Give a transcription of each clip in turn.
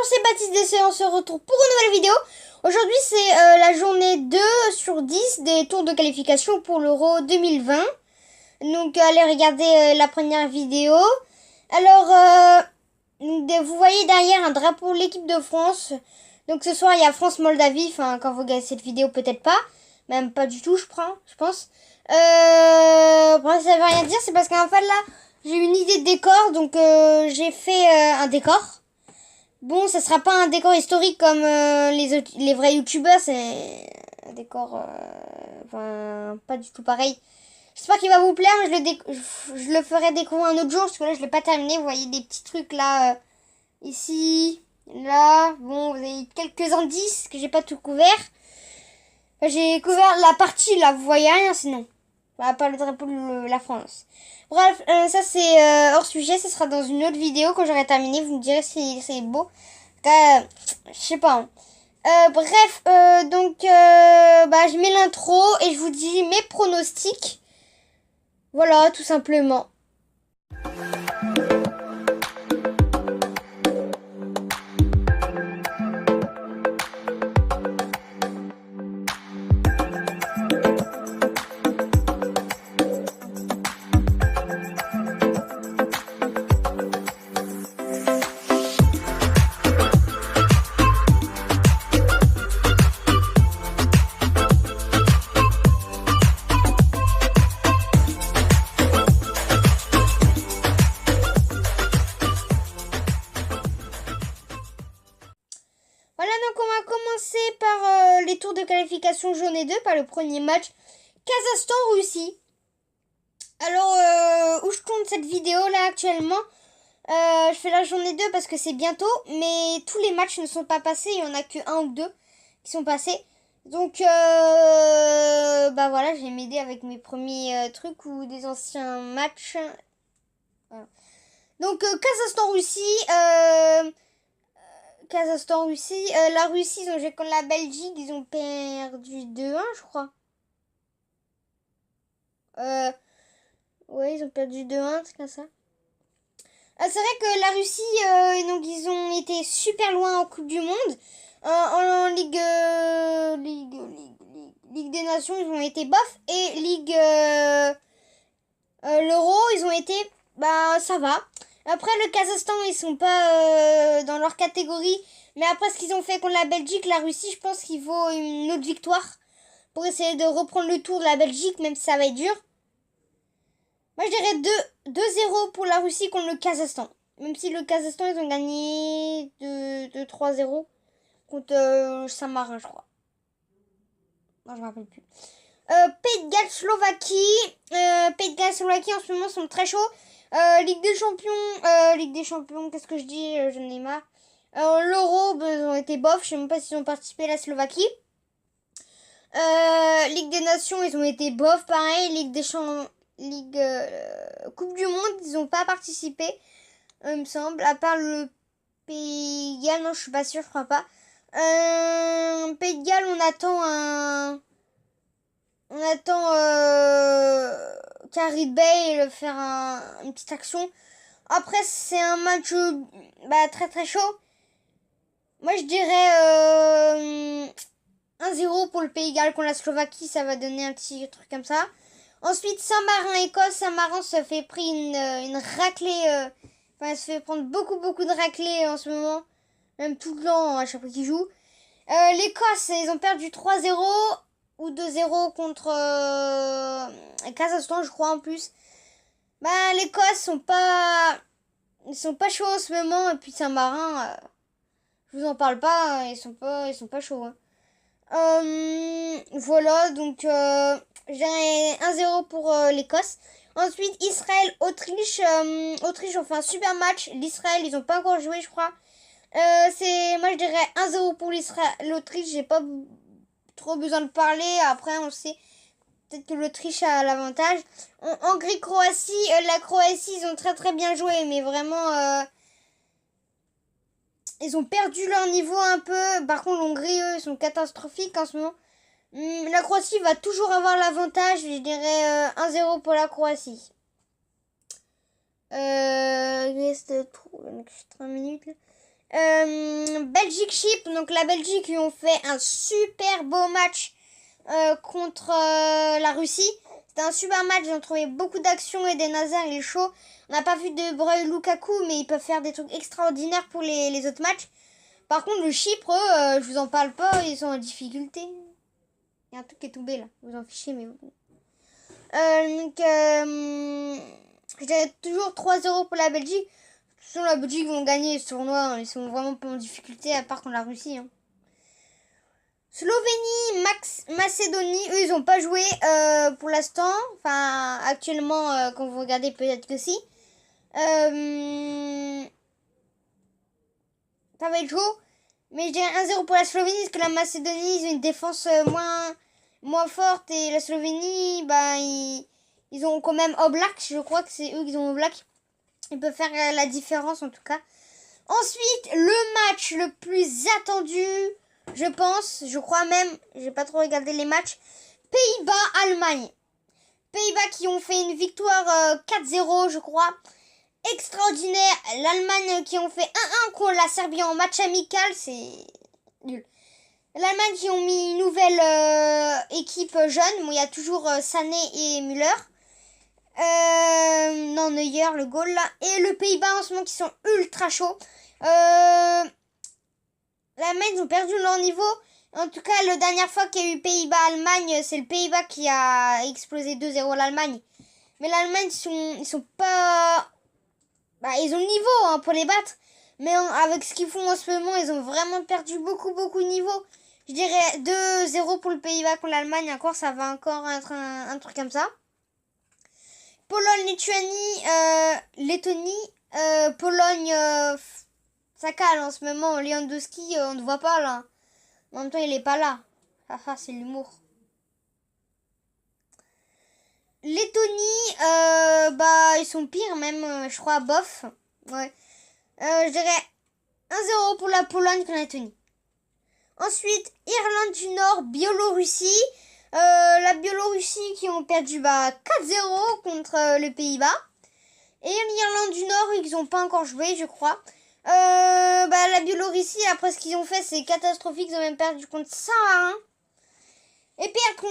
Bonjour, c'est Baptiste DC, on se retrouve pour une nouvelle vidéo. Aujourd'hui, c'est la journée 2 sur 10 des tours de qualification pour l'Euro 2020. Donc, allez regarder la première vidéo. Alors, vous voyez derrière un drapeau de l'équipe de France. Donc, ce soir, il y a France-Moldavie. Enfin, quand vous regardez cette vidéo, peut-être pas. Même pas du tout, je pense. Bon, ça veut rien dire, c'est parce qu'en fait, là, j'ai une idée de décor. Donc, j'ai fait un décor. Bon, ça sera pas un décor historique comme les vrais youtubeurs, c'est un décor enfin, pas du tout pareil. J'espère qu'il va vous plaire, mais je le ferai découvrir un autre jour, parce que là je l'ai pas terminé. Vous voyez des petits trucs là, ici, là. Bon, vous avez quelques indices que j'ai pas tout couvert. Enfin, j'ai couvert la partie là, vous voyez rien sinon. Bah, pas le drapeau de la France. Bref, ça c'est hors sujet, ça sera dans une autre vidéo quand j'aurai terminé. Vous me direz si c'est beau. Je sais pas. Hein. Bref, donc bah, je mets l'intro et je vous dis mes pronostics. Voilà, tout simplement. Voilà, donc on va commencer par les tours de qualification journée 2, par le premier match, Kazakhstan-Russie. Alors, où je tourne cette vidéo là actuellement, je fais la journée 2 parce que c'est bientôt, mais tous les matchs ne sont pas passés, il n'y en a que un ou deux qui sont passés. Donc, bah voilà, je vais m'aider avec mes premiers trucs ou des anciens matchs. Voilà. Donc, Kazakhstan-Russie, la Russie, ils ont joué contre la Belgique, ils ont perdu 2-1, je crois. Ouais, ils ont perdu 2-1, c'est comme ça. C'est vrai que la Russie, donc ils ont été super loin en Coupe du Monde. En Ligue des Nations, ils ont été bof. Et l'Euro, ils ont été, bah ça va. Après, le Kazakhstan, ils sont pas dans leur catégorie. Mais après ce qu'ils ont fait contre la Belgique, la Russie, je pense qu'il faut une autre victoire pour essayer de reprendre le tour de la Belgique, même si ça va être dur. Moi, je dirais 2-0 pour la Russie contre le Kazakhstan. Même si le Kazakhstan, ils ont gagné de 3-0 contre Saint-Marin, je crois. Non, je me rappelle plus. Pays de Galles, Slovaquie. Pays de Galles, Slovaquie, en ce moment, sont très chauds. Ligue des Champions, qu'est-ce que je dis j'en ai marre. L'Euro, ils ont été bof. Je sais même pas s'ils ont participé à la Slovaquie. Ligue des Nations, ils ont été bof, pareil. Coupe du Monde, ils n'ont pas participé, il me semble, à part le Pays de Galles, non, je suis pas sûre, je crois pas. Pays de Galles, on attend Carrie Bay faire une petite action. Après, c'est un match très très chaud. Moi, je dirais 1-0 pour le Pays de Galles contre la Slovaquie, ça va donner un petit truc comme ça. Ensuite, Saint-Marin-Écosse. Saint-Marin se fait pris une raclée. Elle se fait prendre beaucoup de raclées en ce moment. Même tout le temps, à chaque fois qu'ils jouent. L'Écosse, ils ont perdu 3-0 ou 2-0 contre Kazakhstan, je crois, en plus. Bah, l'Écosse ils sont pas chauds en ce moment. Et puis Saint-Marin, je vous en parle pas, ils sont pas chauds. Hein. Voilà, donc j'ai 1-0 pour l'Écosse. Ensuite, Israël-Autriche. Autriche ont fait un super match. L'Israël, ils ont pas encore joué, je crois. Moi, je dirais 1-0 pour l'Autriche. J'ai pas trop besoin de parler. Après, on sait peut-être que l'Autriche a l'avantage. Hongrie-Croatie. La Croatie, ils ont très très bien joué. Mais vraiment... ils ont perdu leur niveau un peu. Par contre, l'Hongrie, eux, ils sont catastrophiques en ce moment. La Croatie va toujours avoir l'avantage. Je dirais 1-0 pour la Croatie. Il reste 3 minutes. Belgique-Chypre, donc la Belgique, ils ont fait un super beau match contre la Russie. C'était un super match, ils ont trouvé beaucoup d'actions. Eden Hazard, il est chaud. On n'a pas vu De Bruyne, Lukaku, mais ils peuvent faire des trucs extraordinaires pour les autres matchs. Par contre, le Chypre, je vous en parle pas, ils sont en difficulté. Il y a un truc qui est tombé là, vous en fichez, mais bon. Je dirais toujours 3-0 pour la Belgique. De toute façon, la Belgique vont gagner ce tournoi, hein. Ils sont vraiment pas en difficulté, à part contre la Russie. Hein. Slovénie, Macédonie, eux, ils n'ont pas joué pour l'instant. Enfin, actuellement, quand vous regardez, peut-être que si. Ça va être chaud. Mais je dirais 1-0 pour la Slovénie, parce que la Macédonie, ils ont une défense moins forte. Et la Slovénie, bah, ils ont quand même Oblak. Je crois que c'est eux qui ont Oblak. Ils peuvent faire la différence, en tout cas. Ensuite, le match le plus attendu, je pense, je crois même, j'ai pas trop regardé les matchs, Pays-Bas-Allemagne. Pays-Bas qui ont fait une victoire 4-0, je crois. Extraordinaire. L'Allemagne qui ont fait 1-1 contre la Serbie en match amical, c'est nul. L'Allemagne qui ont mis une nouvelle équipe jeune. Bon, il y a toujours Sané et Müller. Non, Neuer, le goal là. Et le Pays-Bas en ce moment qui sont ultra chauds. L'Allemagne, ils ont perdu leur niveau. En tout cas, la dernière fois qu'il y a eu Pays-Bas-Allemagne, c'est le Pays-Bas qui a explosé 2-0 l'Allemagne. Mais l'Allemagne, ils sont pas... Bah, ils ont le niveau hein, pour les battre. Mais avec ce qu'ils font en ce moment, ils ont vraiment perdu beaucoup de niveau. Je dirais 2-0 pour le Pays-Bas contre l'Allemagne. Encore, ça va encore être un truc comme ça. Pologne, Lituanie, Lettonie, Pologne, ça cale en ce moment. Lewandowski, on ne voit pas là. En même temps, il est pas là. Haha, c'est l'humour. Lettonie, bah, ils sont pires même, je crois, bof. Ouais. Je dirais 1-0 pour la Pologne contre la Lettonie. Ensuite, Irlande du Nord, Biélorussie. La Biélorussie qui ont perdu 4-0 contre les Pays-Bas. Et l'Irlande du Nord, ils n'ont pas encore joué, je crois. La Biélorussie, après ce qu'ils ont fait, c'est catastrophique. Ils ont même perdu contre Saint-Marin. Et perdre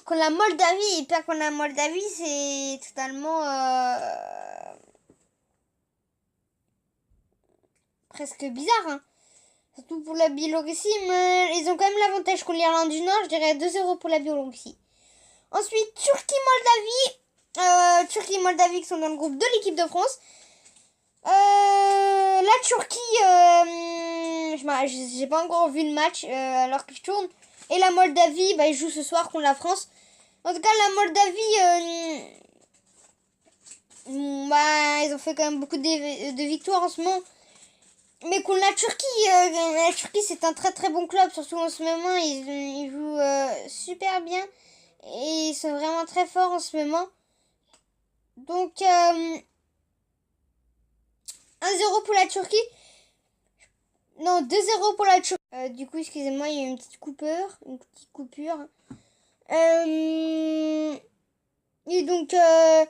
contre la Moldavie. Et perdre contre la Moldavie, c'est totalement... presque bizarre, hein. Surtout pour la Biélorussie, mais ils ont quand même l'avantage contre l'Irlande du Nord. Je dirais 2-0 pour la Biélorussie. Ensuite, Turquie-Moldavie. Turquie-Moldavie qui sont dans le groupe de l'équipe de France. La Turquie, j'ai pas encore vu le match alors que je tourne. Et la Moldavie, ils jouent ce soir contre la France. En tout cas, la Moldavie, ils ont fait quand même beaucoup de victoires en ce moment. Mais contre la Turquie c'est un très bon club, surtout en ce moment, ils jouent super bien. Et ils sont vraiment très forts en ce moment. Donc, 1-0 pour la Turquie. Non, 2-0 pour la Turquie. Du coup, excusez-moi, il y a eu une petite coupure. Et donc, 2-0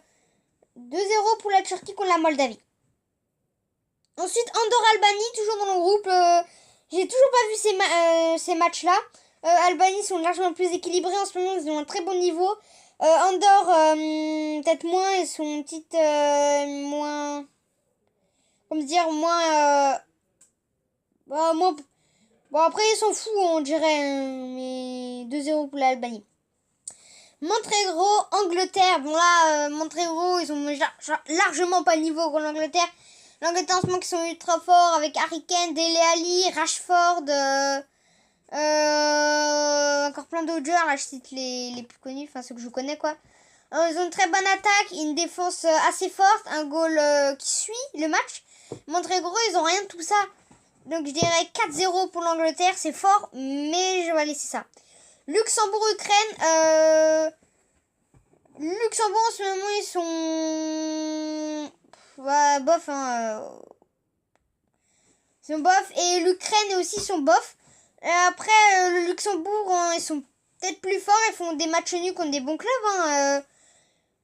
pour la Turquie contre la Moldavie. Ensuite, Andorre-Albanie, toujours dans le groupe. J'ai toujours pas vu ces matchs-là. Albanie sont largement plus équilibrés en ce moment. Ils ont un très bon niveau. Andorre, peut-être moins. Ils sont une petite moins... Comment dire, moins... moins... Bon, après, ils s'en foutent, on dirait. Hein, mais 2-0 pour l'Albanie. Monténégro, Angleterre. Bon, là, Monténégro, ils ont largement pas le niveau contre l'Angleterre. L'Angleterre en ce moment qui sont ultra forts avec Harry Kane, Dele Alli, Rashford, encore plein d'autres joueurs. Là, je cite les plus connus, enfin ceux que je connais quoi. Ils ont une très bonne attaque, une défense assez forte, un goal qui suit le match. Monténégro, ils ont rien de tout ça. Donc je dirais 4-0 pour l'Angleterre, c'est fort, mais je vais laisser ça. Luxembourg-Ukraine. Luxembourg en ce moment, ils sont... Ouais, bof, hein. Ils sont bof. Et l'Ukraine aussi sont bof. Après, le Luxembourg, hein, ils sont peut-être plus forts. Ils font des matchs nuls contre des bons clubs. Hein.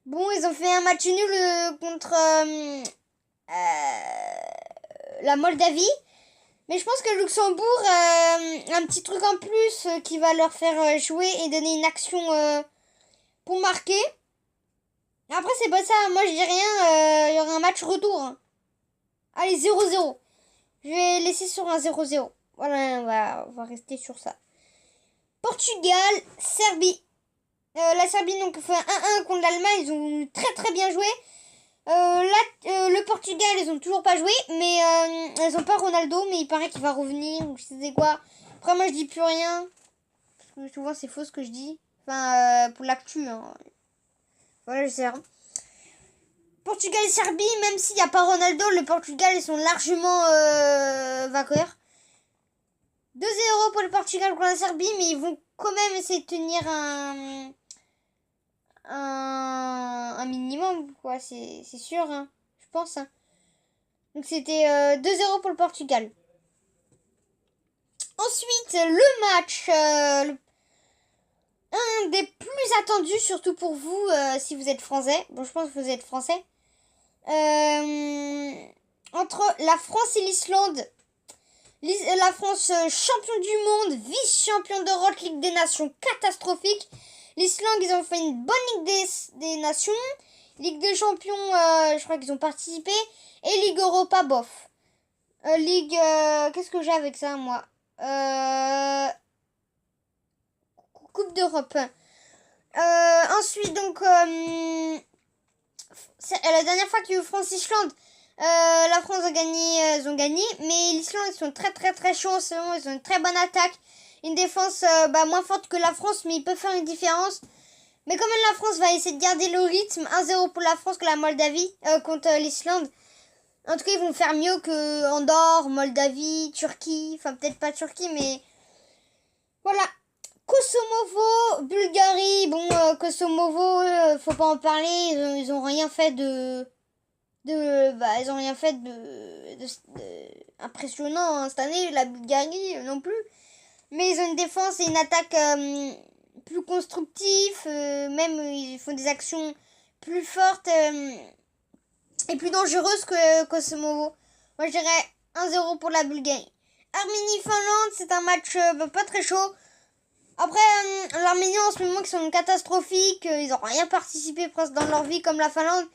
Bon, ils ont fait un match nul contre la Moldavie. Mais je pense que Luxembourg un petit truc en plus qui va leur faire jouer et donner une action pour marquer. Après, c'est pas ça. Moi, je dis rien. Il y aura un match retour. Hein. Allez, 0-0. Je vais laisser sur un 0-0. Voilà, on va rester sur ça. Portugal, Serbie. La Serbie donc fait 1-1 contre l'Allemagne. Ils ont très très bien joué. Le Portugal, ils ont toujours pas joué. Mais ils ont pas Ronaldo. Mais il paraît qu'il va revenir. Ou je sais quoi. Après, moi, je dis plus rien. Parce que souvent, c'est faux ce que je dis. Enfin, pour l'actu. Hein. Voilà, je sais rien. Portugal et Serbie, même s'il n'y a pas Ronaldo, le Portugal, ils sont largement vainqueurs. 2-0 pour le Portugal contre la Serbie, mais ils vont quand même essayer de tenir un minimum, quoi, c'est sûr, hein, je pense. Hein. Donc c'était 2-0 pour le Portugal. Ensuite, le match, un des plus attendus, surtout pour vous, si vous êtes français. Bon, je pense que vous êtes français. Entre la France et l'Islande. La France champion du monde, vice-champion d'Europe, Ligue des Nations catastrophique. L'Islande, ils ont fait une bonne Ligue des Nations. Ligue des Champions, je crois qu'ils ont participé. Et Ligue Europa, bof. Ligue, qu'est-ce que j'ai avec ça, moi Coupe d'Europe. Ensuite, donc, la dernière fois qu'il y a eu France-Islande, la France a gagné, ils ont gagné, mais l'Islande, ils sont très très très chauds en ce moment, ils ont une très bonne attaque, une défense moins forte que la France, mais ils peuvent faire une différence. Mais quand même, la France va essayer de garder le rythme, 1-0 pour la France que la Moldavie contre l'Islande. En tout cas, ils vont faire mieux que Andorre, Moldavie, Turquie, enfin peut-être pas Turquie, mais voilà. Kosovo, Bulgarie, bon, Kosovo, faut pas en parler, ils ont rien fait ils ont rien fait de impressionnant hein, cette année, la Bulgarie non plus. Mais ils ont une défense et une attaque plus constructive, même ils font des actions plus fortes et plus dangereuses que Kosovo. Moi je dirais 1-0 pour la Bulgarie. Arménie-Finlande, c'est un match pas très chaud. Après, l'Arménie en ce moment qui sont catastrophiques, ils n'ont rien participé presque dans leur vie comme la Finlande.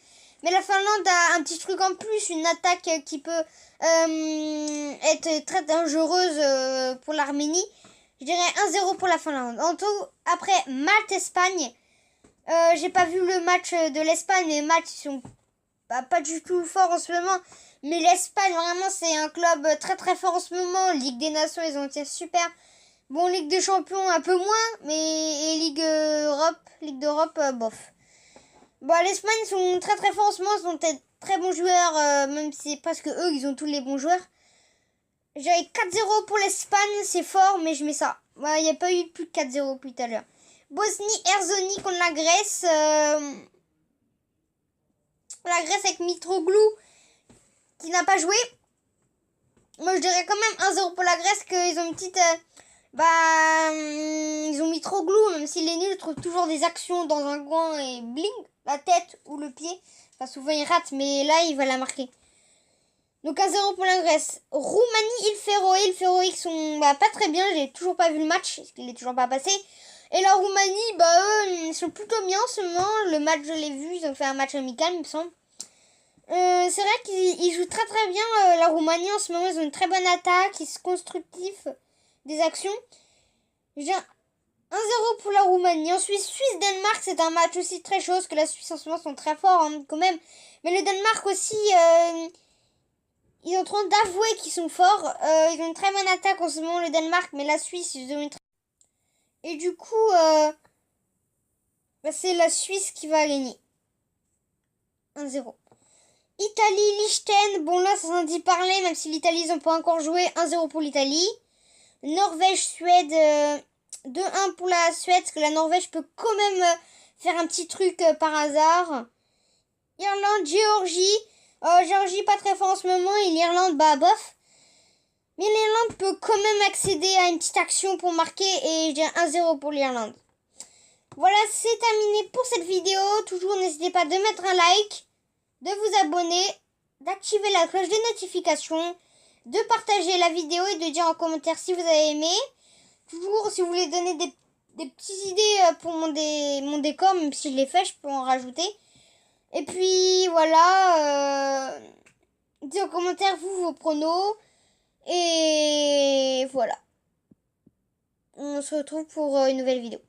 Mais la Finlande a un petit truc en plus, une attaque qui peut être très dangereuse pour l'Arménie. Je dirais 1-0 pour la Finlande. En tout, après Malte-Espagne, j'ai pas vu le match de l'Espagne, mais Malte ils sont pas du tout forts en ce moment. Mais l'Espagne, vraiment, c'est un club très très fort en ce moment. Ligue des Nations, ils ont été super. Bon, Ligue des Champions, un peu moins, mais et Ligue d'Europe, bof. Bon, l'Espagne, ils sont très très forts en ce moment, ils sont peut-être très bons joueurs, même si c'est presque eux, ils ont tous les bons joueurs. J'avais 4-0 pour l'Espagne, c'est fort, mais je mets ça. Il n'y a pas eu plus de 4-0 depuis tout à l'heure. Bosnie-Herzégovine contre la Grèce. La Grèce avec Mitroglou, qui n'a pas joué. Moi, je dirais quand même 1-0 pour la Grèce, qu'ils ont une petite... ils ont mis trop glou, même s'il est nul, ils trouvent toujours des actions dans un coin et bling, la tête ou le pied. Enfin, souvent il rate, mais là il va la marquer. Donc 1-0 pour la Grèce. Roumanie, Il Féroé qui sont pas très bien, j'ai toujours pas vu le match, parce qu'il est toujours pas passé. Et la Roumanie, eux, ils sont plutôt bien en ce moment. Le match, je l'ai vu, ils ont fait un match amical, il me semble. C'est vrai qu'ils jouent très très bien la Roumanie en ce moment, ils ont une très bonne attaque, ils sont constructifs. Des actions. J'ai 1-0 pour la Roumanie. Ensuite, Suisse-Danemark, c'est un match aussi très chaud, parce que la Suisse en ce moment sont très forts hein, quand même. Mais le Danemark aussi, ils sont en train d'avouer qu'ils sont forts. Ils ont une très bonne attaque en ce moment, le Danemark, mais la Suisse, ils ont une très... Et du coup, c'est la Suisse qui va gagner. 1-0. Italie-Liechtenstein, bon là, ça s'en dit parler, même si l'Italie, ils n'ont pas encore joué. 1-0 pour l'Italie. Norvège-Suède, 2-1 pour la Suède, parce que la Norvège peut quand même faire un petit truc par hasard. Irlande-Géorgie, Géorgie pas très fort en ce moment, et l'Irlande, bof. Mais l'Irlande peut quand même accéder à une petite action pour marquer, et je dirais 1-0 pour l'Irlande. Voilà, c'est terminé pour cette vidéo. Toujours, n'hésitez pas de mettre un like, de vous abonner, d'activer la cloche des notifications, de partager la vidéo et de dire en commentaire si vous avez aimé. Toujours, si vous voulez donner des petites idées pour mon décor, même si je l'ai fait, je peux en rajouter. Et puis voilà, dites en commentaire vos pronos. Et voilà. On se retrouve pour une nouvelle vidéo.